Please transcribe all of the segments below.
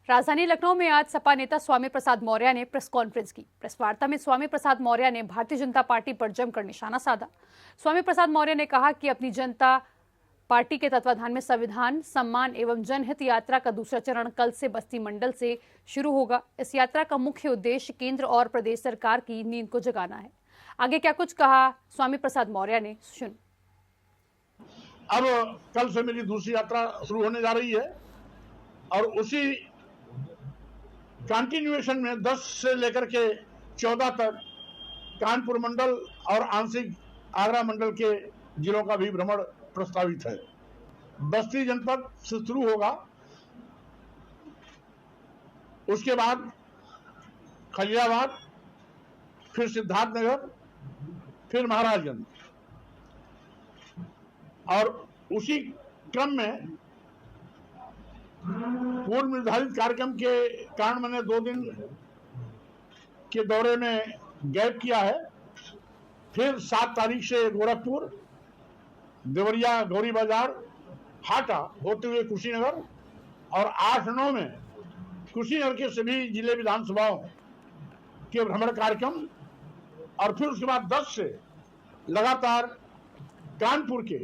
राजधानी लखनऊ में आज सपा नेता स्वामी प्रसाद मौर्य ने प्रेस कॉन्फ्रेंस की। प्रेस वार्ता में स्वामी प्रसाद मौर्य ने भारतीय जनता पार्टी पर जमकर निशाना साधा। स्वामी प्रसाद मौर्य ने कहा कि अपनी जनता पार्टी के तत्वाधान में संविधान, सम्मान एवं जनहित यात्रा का दूसरा चरण कल से बस्ती मंडल से शुरू होगा। इस यात्रा का मुख्य उद्देश्य केंद्र और प्रदेश सरकार की नींद को जगाना है। आगे क्या कुछ कहा स्वामी प्रसाद मौर्य ने, सुन। अब कल से मेरी दूसरी यात्रा शुरू होने जा रही है और उसी कंटिन्यूएशन में 10 से लेकर के 14 तक कानपुर मंडल और आंशिक आगरा मंडल के जिलों का भी भ्रमण प्रस्तावित है। बस्ती जनपद से शुरू होगा, उसके बाद खलियाबाद, फिर सिद्धार्थनगर, फिर महाराजगंज और उसी क्रम में पूर्व निर्धारित कार्यक्रम के कारण मैंने 2 दिन के दौरे में गैप किया है। फिर 7 तारीख से गोरखपुर, देवरिया, गौरी बाजार, हाटा होते हुए कुशीनगर और 8-9 में कुशीनगर के सभी जिले विधानसभाओं के भ्रमण कार्यक्रम और फिर उसके बाद 10 से लगातार कानपुर के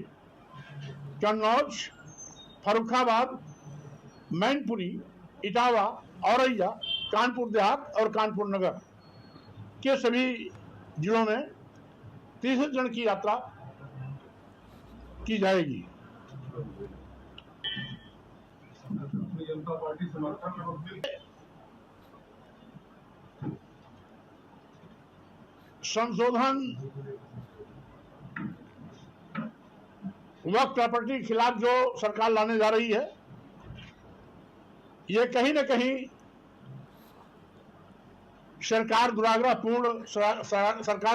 कन्नौज, फर्रुखाबाद, मैनपुरी, इटावा, औरैया, कानपुर देहात और कानपुर नगर के सभी जिलों में तीसरे चरण की यात्रा की जाएगी। जनता पार्टी संशोधन वक्फ प्रॉपर्टी के खिलाफ जो सरकार लाने जा रही है, ये कहीं न कहीं सरकार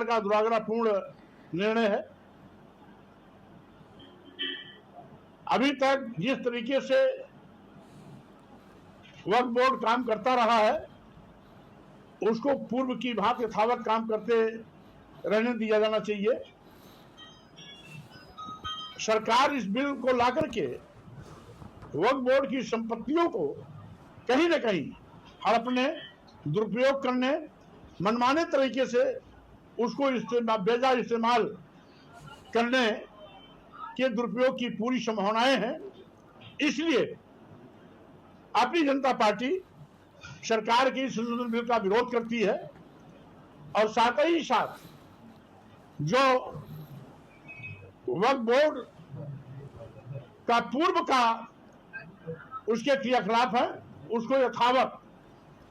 का दुराग्रहपूर्ण निर्णय है। अभी तक जिस तरीके से वक्फ बोर्ड काम करता रहा है, उसको पूर्व की भांति यथावत काम करते रहने दिया जाना चाहिए। सरकार इस बिल को लाकर के वक्फ बोर्ड की संपत्तियों को कहीं न कहीं हड़पने, दुरुपयोग करने, मनमाने तरीके से उसको बेजा इस्तेमाल करने के दुरुपयोग की पूरी संभावनाएं हैं। इसलिए अपनी जनता पार्टी सरकार की संशोधन बिल का विरोध करती है और साथ ही साथ जो वक्फ बोर्ड का पूर्व का उसके क्रियाकलाप है, उसको यथावत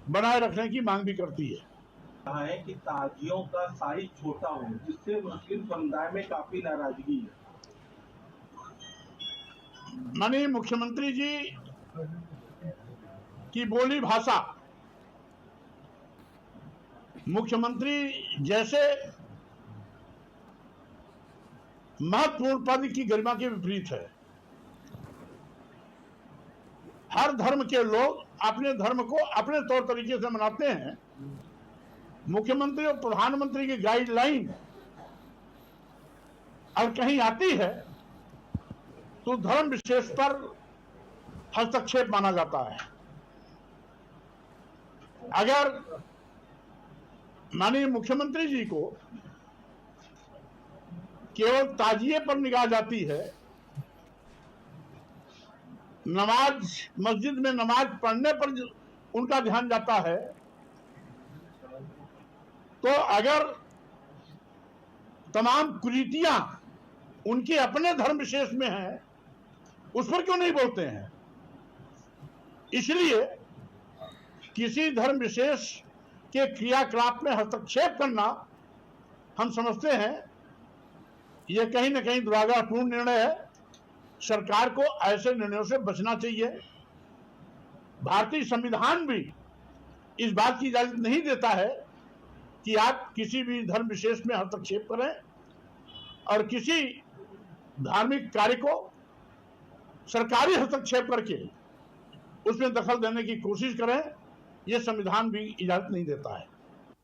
बनाए रखने की मांग भी करती है। कहा है कि ताजियों का साइज छोटा हो, जिससे मुस्लिम समुदाय में काफी नाराजगी है। माननीय मुख्यमंत्री जी की बोली भाषा मुख्यमंत्री जैसे महत्वपूर्ण पद की गरिमा के विपरीत है। हर धर्म के लोग अपने धर्म को अपने तौर तरीके से मनाते हैं। मुख्यमंत्री और प्रधानमंत्री की गाइडलाइन अगर कहीं आती है तो धर्म विशेष पर हस्तक्षेप माना जाता है। अगर माननीय मुख्यमंत्री जी को केवल ताजिए पर निगाह जाती है, नमाज मस्जिद में नमाज पढ़ने पर उनका ध्यान जाता है, तो अगर तमाम कुरीतियां उनके अपने धर्म विशेष में हैं, उस पर क्यों नहीं बोलते हैं? इसलिए किसी धर्म विशेष के क्रियाकलाप में हस्तक्षेप करना हम समझते हैं यह कहीं न कहीं दुराग्रहपूर्ण निर्णय है। सरकार को ऐसे निर्णयों से बचना चाहिए। भारतीय संविधान भी इस बात की इजाजत नहीं देता है कि आप किसी भी धर्म विशेष में हस्तक्षेप करें और किसी धार्मिक कार्य को सरकारी हस्तक्षेप करके उसमें दखल देने की कोशिश करें। यह संविधान भी इजाजत नहीं देता है।